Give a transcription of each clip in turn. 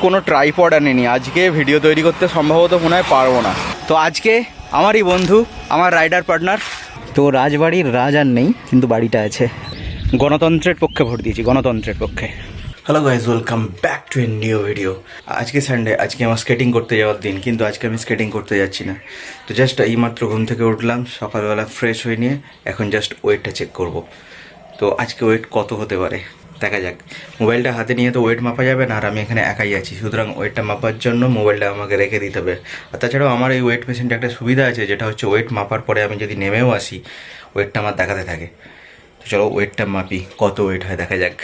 কোনো ট্রাইপড আনিনি। আজকে ভিডিও তৈরি করতে সম্ভবত মনে হয় পারবো না। তো আজকে আমারই বন্ধু, আমার রাইডার পার্টনার, তো রাজবাড়ির রাজ আর নেই, কিন্তু বাড়িটা আছে। গণতন্ত্রের পক্ষে ভোট দিয়েছি, গণতন্ত্রের পক্ষে। Hello guys, welcome back to a new video. আজকে সানডে, আজকে আমার স্কেটিং করতে যাওয়ার দিন, কিন্তু আজকে আমি স্কেটিং করতে যাচ্ছি না। তো জাস্ট এইমাত্র ঘুম থেকে উঠলাম, সকালবেলা ফ্রেশ হয়ে নিয়ে এখন জাস্ট ওয়েটটা চেক করব। তো আজকে ওয়েট কত হতে পারে দেখা যাক। মোবাইলটা হাতে নিয়ে তো ওয়েট মাপা যাবে না, আর আমি এখানে একাই আছি, সুতরাং ওয়েটটা মাপার জন্য মোবাইলটা আমাকে রেখে দিতে হবে। আর তাছাড়াও আমার এই ওয়েট মেশিনটা একটা সুবিধা আছে, যেটা হচ্ছে ওয়েট মাপার পরে আমি যদি নেমেও আসি, ওয়েটটা আমার দেখাতে থাকে। তো চলো ওয়েটটা মাপি, কত ওয়েট হয় দেখা যাক।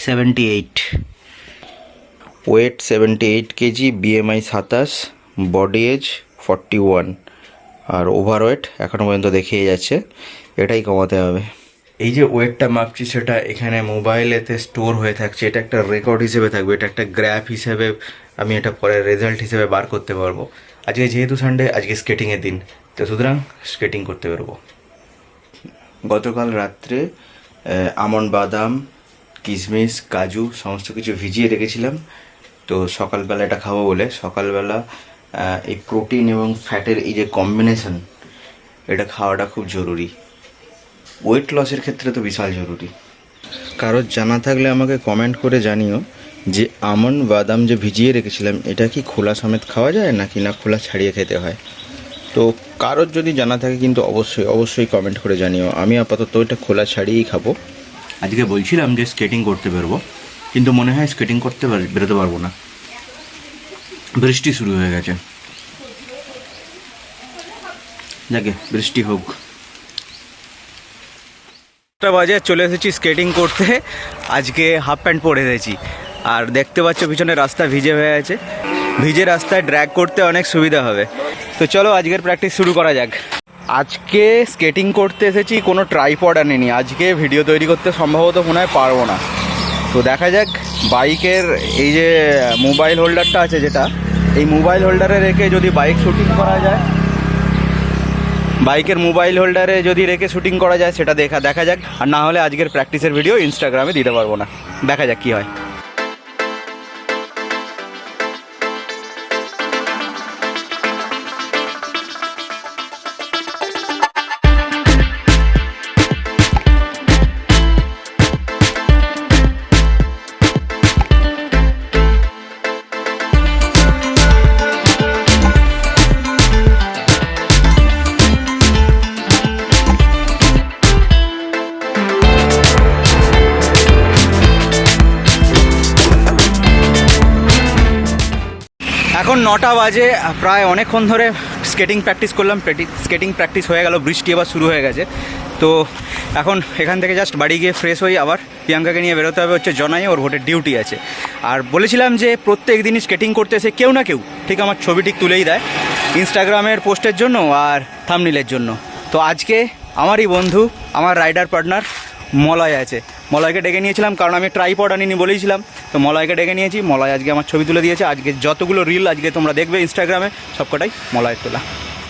78 weight 78 KG, BMI 27, body age 41, আর ওভারওয়েট এখনও পর্যন্ত দেখিয়ে যাচ্ছে। এটাই কমাতে হবে। এই যে ওয়েটটা মাপছি সেটা এখানে মোবাইলেতে স্টোর হয়ে থাকছে, এটা একটা রেকর্ড হিসেবে থাকবে, এটা একটা গ্রাফ হিসেবে আমি এটা পরে রেজাল্ট হিসেবে বার করতে পারবো। আজকে যেহেতু সানডে, আজকে স্কেটিংয়ের দিন, তো সুতরাং স্কেটিং করতে পারবো। গতকাল রাত্রে আমন্ড, বাদাম, কিশমিশ, কাজু সমস্ত কিছু ভিজিয়ে রেখেছিলাম। তো সকালবেলা এটা খাবো বলে, সকালবেলা এই প্রোটিন এবং ফ্যাটের এই যে কম্বিনেশন, এটা খাওয়াটা খুব জরুরি। ওয়েট লসের ক্ষেত্রে তো বিশাল জরুরি। কারোর জানা থাকলে আমাকে কমেন্ট করে জানিও যে আমন্ড, বাদাম যে ভিজিয়ে রেখেছিলাম, এটা কি খোলা সমেত খাওয়া যায় নাকি না খোলা ছাড়িয়ে খেতে হয়। তো কারোর যদি জানা থাকে কিন্তু অবশ্যই কমেন্ট করে জানিও। আমি আপাতত এটা খোলা ছাড়িয়েই খাবো। আজকে বলছিলাম যে স্কেটিং করতে বেরোবো, কিন্তু মনে হয় স্কেটিং করতে বেরোতে পারবো না। বৃষ্টি শুরু হয়ে গেছে, যাকে বৃষ্টি হোক। 8টা বাজে, চলে এসেছি স্কেটিং করতে। আজকে হাফ প্যান্ট পরে এসেছি, আর দেখতে পাচ্ছ পিছনে রাস্তা ভিজে হয়ে আছে। ভিজে রাস্তায় ড্র্যাগ করতে অনেক সুবিধা হবে। তো চলো আজকের প্র্যাকটিস শুরু করা যাক। আজকে স্কেটিং করতে এসেছি, কোনো ট্রাইপড আনিনি। আজকে ভিডিও তৈরি করতে সম্ভবত মনে হয় পারবো না। তো দেখা যাক। বাইকের এই যে মোবাইল হোল্ডারটা আছে, যেটা এই মোবাইল হোল্ডারে রেখে যদি বাইক শুটিং করা যায়, বাইকের মোবাইল হোল্ডারে যদি রেখে শুটিং করা যায় সেটা দেখা যাক। আর না হলে আজকের প্র্যাকটিসের ভিডিও ইনস্টাগ্রামে দিতে পারবো না। দেখা যাক কী হয়। এখন 9টা বাজে, প্রায় অনেকক্ষণ ধরে স্কেটিং প্র্যাকটিস করলাম। স্কেটিং প্র্যাকটিস হয়ে গেল, বৃষ্টি এবার শুরু হয়ে গেছে। তো এখন এখান থেকে জাস্ট বাড়ি গিয়ে ফ্রেশ হই, আবার প্রিয়াঙ্কাকে নিয়ে বেরোতে হবে হচ্ছে জনাই, ওর ভোটের ডিউটি আছে। আর বলেছিলাম যে প্রত্যেক দিনই স্কেটিং করতে এসে কেউ না কেউ ঠিক আমার ছবি ঠিক তুলেই দেয় ইনস্টাগ্রামের পোস্টের জন্য আর থাম্বনেইলের জন্য। তো আজকে আমারই বন্ধু, আমার রাইডার পার্টনার মলয় আছে। মলয়কে ডেকে নিয়েছিলাম কারণ আমি ট্রাইপড আনিনি বলেছিলাম। তো মলয়কে ডেকে নিয়েছি, মলয় আজকে আমার ছবি তুলে দিয়েছে। আজকে যতগুলো রিল আজকে তোমরা দেখবে ইনস্টাগ্রামে, সবকটাই মলয়ের তোলা।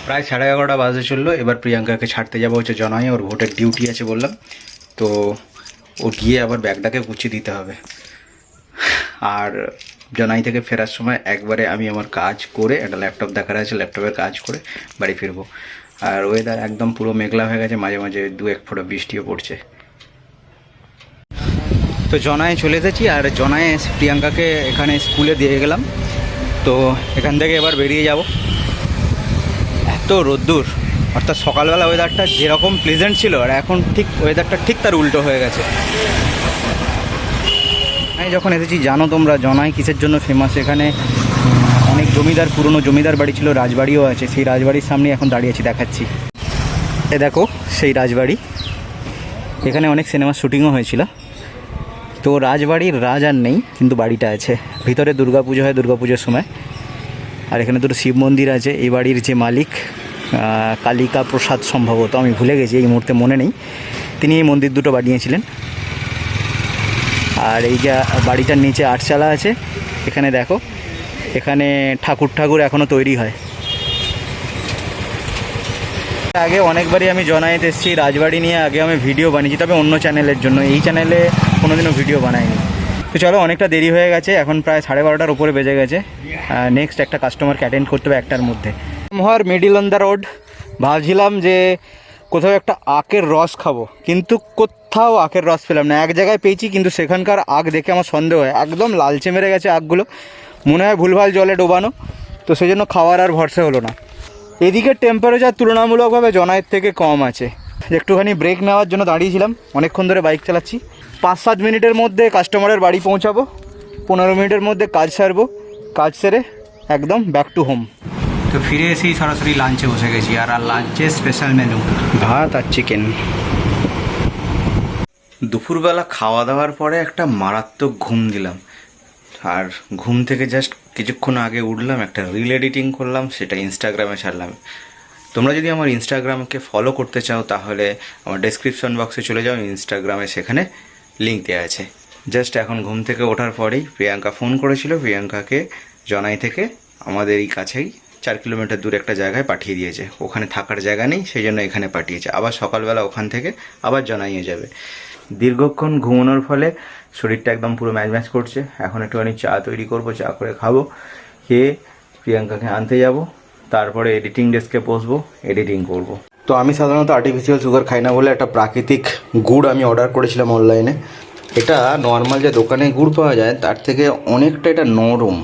প্রায় 11:30 বাজে চললো। এবার প্রিয়াঙ্কাকে ছাড়তে যাবো হচ্ছে জনাই, ওর ভোটের ডিউটি আছে বললাম। তো ও গিয়ে আবার ব্যাগটাকে গুছিয়ে দিতে হবে। আর জনাই থেকে ফেরার সময় একবারে আমি আমার কাজ করে, একটা ল্যাপটপ দেখার আছে, ল্যাপটপের কাজ করে বাড়ি ফিরবো। আর ওয়েদার একদম পুরো মেঘলা হয়ে গেছে, মাঝে মাঝে 2-1 ফোঁটা বৃষ্টিও পড়ছে। তো জনায় চলে এসেছি, আর জনায় প্রিয়াঙ্কাকে এখানে স্কুলে দিয়ে গেলাম। তো এখান থেকে এবার বেরিয়ে যাব। এত রোদ্দুর, অর্থাৎ সকালবেলা ওয়েদারটা যেরকম প্লেজেন্ট ছিল, আর এখন ঠিক ওয়েদারটা ঠিক তার উল্টো হয়ে গেছে। আমি যখন এসেছি, জানো তোমরা জনায় কিসের জন্য ফেমাস? এখানে অনেক জমিদার, পুরনো জমিদার বাড়ি ছিল, রাজবাড়িও আছে। সেই রাজবাড়ির সামনে এখন দাঁড়িয়ে আছি, দেখাচ্ছি। এ দেখো সেই রাজবাড়ি, এখানে অনেক সিনেমার শ্যুটিংও হয়েছিল। তো রাজবাড়ির রাজ আর নেই, কিন্তু বাড়িটা আছে। ভিতরে দুর্গাপুজো হয় দুর্গাপুজোর সময়। আর এখানে দুটো শিব মন্দির আছে। এই বাড়ির যে মালিক, কালিকা প্রসাদ সম্ভবত, আমি ভুলে গেছি, এই মুহূর্তে মনে নেই, তিনি এই মন্দির দুটো বানিয়েছিলেন। আর এই যে বাড়িটার নিচে আটচালা আছে, এখানে দেখো, এখানে ঠাকুর এখনও তৈরি হয়। আগে অনেকবারই আমি জনাইতে এসেছি রাজবাড়ি নিয়ে, আগে আমি ভিডিও বানিয়েছি, তবে অন্য চ্যানেলের জন্য। এই চ্যানেলে কোনোদিনও ভিডিও বানাইনি। তো চলো, অনেকটা দেরি হয়ে গেছে, এখন প্রায় 12:30টার উপরে বেজে গেছে। নেক্সট একটা কাস্টমারকে অ্যাটেন্ড করতে হবে 1টার মধ্যে। মহার মিডিল অন দ্য রোড। ভাবছিলাম যে কোথাও একটা আখের রস খাবো, কিন্তু কোথাও আখের রস পেলাম না। এক জায়গায় পেয়েছি, কিন্তু সেখানকার আখ দেখে আমার সন্দেহ হয়, একদম লালচে মেরে গেছে আখগুলো, মনে হয় ভুলভাল জলে ডোবানো, তো সেই জন্য খাওয়ার আর ভরসা হলো না। এদিকের টেম্পারেচার তুলনামূলকভাবে জনায়ের থেকে কম আছে। একটুখানি ব্রেক নেওয়ার জন্য দাঁড়িয়েছিলাম, অনেকক্ষণ ধরে বাইক চালাচ্ছি। 5-7 মিনিটের মধ্যে কাস্টমারের বাড়ি পৌঁছাবো, 15 মিনিটের মধ্যে কাজ সারবো, কাজ সেরে একদম ব্যাক টু হোম। তো ফিরে এসেই সরাসরি লাঞ্চে বসে গেছি, আর লাঞ্চে স্পেশাল মেনু ভাত আর চিকেন। দুপুরবেলা খাওয়া দাওয়ার পরে একটা মারাত্মক ঘুম দিলাম, আর ঘুম থেকে জাস্ট কিছুক্ষণ আগে উঠলাম, একটা রিল এডিটিং করলাম, সেটা ইনস্টাগ্রামে ছাড়লাম। তোমরা যদি আমার ইনস্টাগ্রামকে ফলো করতে চাও তাহলে আমার ডেসক্রিপশন বক্সে চলে যাও, ইনস্টাগ্রামে সেখানে লিঙ্ক দেওয়া আছে। জাস্ট এখন ঘুম থেকে ওঠার পরেই প্রিয়াঙ্কা ফোন করেছিল। প্রিয়াঙ্কাকে জনাই থেকে আমাদের এই কাছেই 4 কিলোমিটার দূরে একটা জায়গায় পাঠিয়ে দিয়েছে। ওখানে থাকার জায়গা নেই, সেই জন্য এখানে পাঠিয়েছে। আবার সকালবেলা ওখান থেকে আবার জনাইয়ে যাবে। দীর্ঘক্ষণ ঘুমানোর ফলে শরীরটা একদম পুরো ম্যাচ করছে। এখন একটুখানি চা তৈরি করব, চা করে খাবো, খেয়ে প্রিয়াঙ্কাকে আনতে যাব, তারপরে এডিটিং ডেস্কে বসবো, এডিটিং করব। তো আমি সাধারণত আর্টিফিশিয়াল সুগার খাই না বলে একটা প্রাকৃতিক গুড় আমি অর্ডার করেছিলাম অনলাইনে। এটা নর্মাল যে দোকানে গুড় পাওয়া যায় তার থেকে অনেকটা এটা নরম।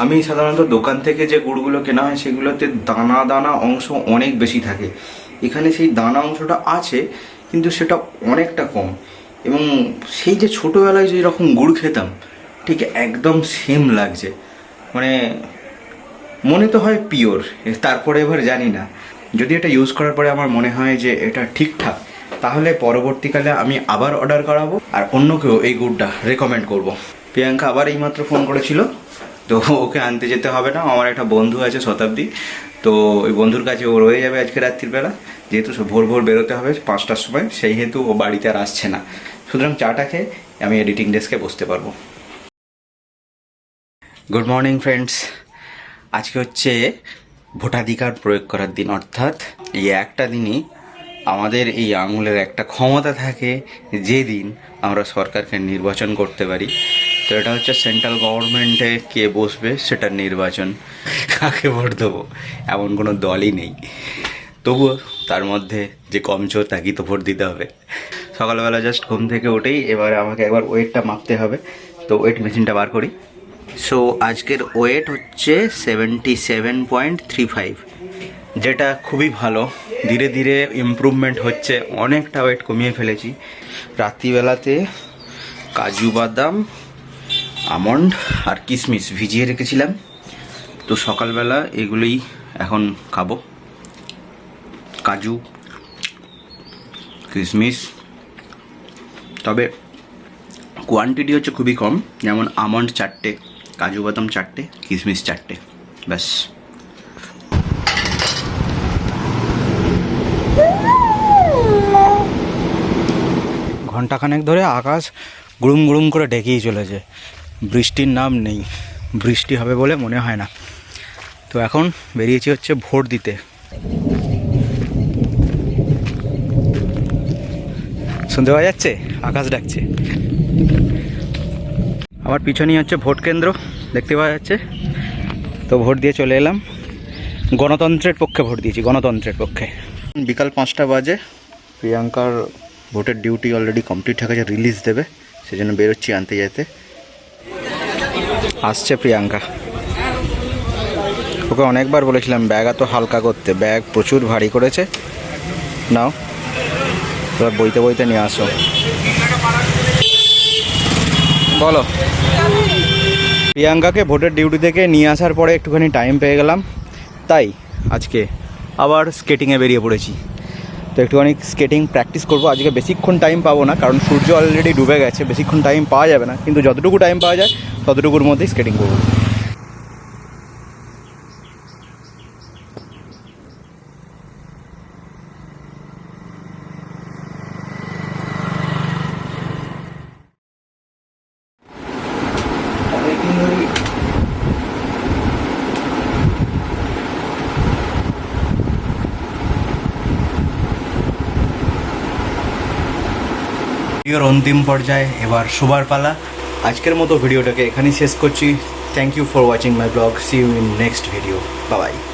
আমি সাধারণত দোকান থেকে যে গুড়গুলো কেনা হয় সেগুলোতে দানা দানা অংশ অনেক বেশি থাকে। এখানে সেই দানা অংশটা আছে, কিন্তু সেটা অনেকটা কম। এবং সেই যে ছোটোবেলায় যে রকম গুড় খেতাম ঠিক একদম সেম লাগছে, মানে মনে তো হয় পিওর। তারপরে এবার জানি না, যদি এটা ইউজ করার পরে আমার মনে হয় যে এটা ঠিকঠাক, তাহলে পরবর্তীকালে আমি আবার অর্ডার করাবো আর অন্যকেও এই গুড়টা রেকমেন্ড করব। প্রিয়াঙ্কা আবার এইমাত্র ফোন করেছিল, তো ওকে আনতে যেতে হবে না। আমার একটা বন্ধু আছে শতাব্দী, তো ওই বন্ধুর কাছে ও রয়ে যাবে আজকে রাত্রিবেলা, যেহেতু ভোর ভোর বেরোতে হবে 5টার সময়, সেই হেতু ও বাড়িতে আর আসছে না। সুতরাং চাটা খেয়ে আমি এডিটিং ডেস্কে বসতে পারবো। Good morning friends. আজকে হচ্ছে ভোটাধিকার প্রয়োগ করার দিন, অর্থাৎ এই একটা দিনই আমাদের এই আঙুলের একটা ক্ষমতা থাকে, যেদিন আমরা সরকারকে নির্বাচন করতে পারি। তো এটা হচ্ছে সেন্ট্রাল গভর্নমেন্টে কে বসবে সেটার নির্বাচন, কাকে ভোট দেবো এমন কোনো দলই নেই। তবুও তার মধ্যে যে কম চোর তাকেই তো ভোট দিতে হবে। সকালবেলা জাস্ট ঘুম থেকে উঠেই এবারে আমাকে একবার ওয়েটটা মাপতে হবে, তো ওয়েট মেশিনটা বার করি। সো আজকের ওয়েট হচ্ছে 77.35, যেটা খুবই ভালো। ধীরে ধীরে ইমপ্রুভমেন্ট হচ্ছে, অনেকটা ওয়েট কমিয়ে ফেলেছি। রাত্রিবেলাতে কাজু বাদাম, আমন্ড আর কিশমিশ ভিজিয়ে রেখেছিলাম, তো সকালবেলা এগুলোই এখন খাবো। কাজু, কিশমিশ, তবে কোয়ান্টিটি হচ্ছে খুবই কম, যেমন আমন্ড 4টে, কাজু বাদাম 4টে, কিশমিশ 4টে, ব্যাস। ঘন্টাখানেক ধরে আকাশ গুড়ুম গুড়ুম করে ডেকেই চলেছে, বৃষ্টির নাম নেই। বৃষ্টি হবে বলে মনে হয় না। তো এখন বেরিয়েছি হচ্ছে ভোট দিতে। শুনতে পাওয়া যাচ্ছে আকাশ ডাকছে। আমার পিছনেই হচ্ছে ভোট কেন্দ্র, দেখতে পাওয়া যাচ্ছে। তো ভোট দিয়ে চলে এলাম। গণতন্ত্রের পক্ষে ভোট দিয়েছি, গণতন্ত্রের পক্ষে। বিকাল 5টা বাজে। প্রিয়াঙ্কার ভোটের ডিউটি অলরেডি কমপ্লিট হয়ে গেছে, রিলিজ দেবে, সেজন্য বেরোচ্ছি আনতে যেতে। আসছে প্রিয়াঙ্কা। ওকে অনেকবার বলেছিলাম ব্যাগ এত হালকা করতে, ব্যাগ প্রচুর ভারী করেছে। নাও এবার বইতে বইতে নিয়ে আসো। বলো। প্রিয়াঙ্কাকে ভোটের ডিউটি থেকে নিয়ে আসার পরে একটুখানি টাইম পেয়ে গেলাম, তাই আজকে আবার স্কেটিংয়ে বেরিয়ে পড়েছি। তো একটুখানি স্কেটিং প্র্যাকটিস করবো। আজকে বেশিক্ষণ টাইম পাবো না, কারণ সূর্য অলরেডি ডুবে গেছে, বেশিক্ষণ টাইম পাওয়া যাবে না, কিন্তু যতটুকু টাইম পাওয়া যায় ততটুকুর মধ্যেই স্কেটিং করবো। ভিডিওর অন্তিম পর্যায়ে এবার শোবার পালা। আজকের মতো ভিডিওটাকে এখানেই শেষ করছি। Thank you for watching my blog. See you in next video. Bye by.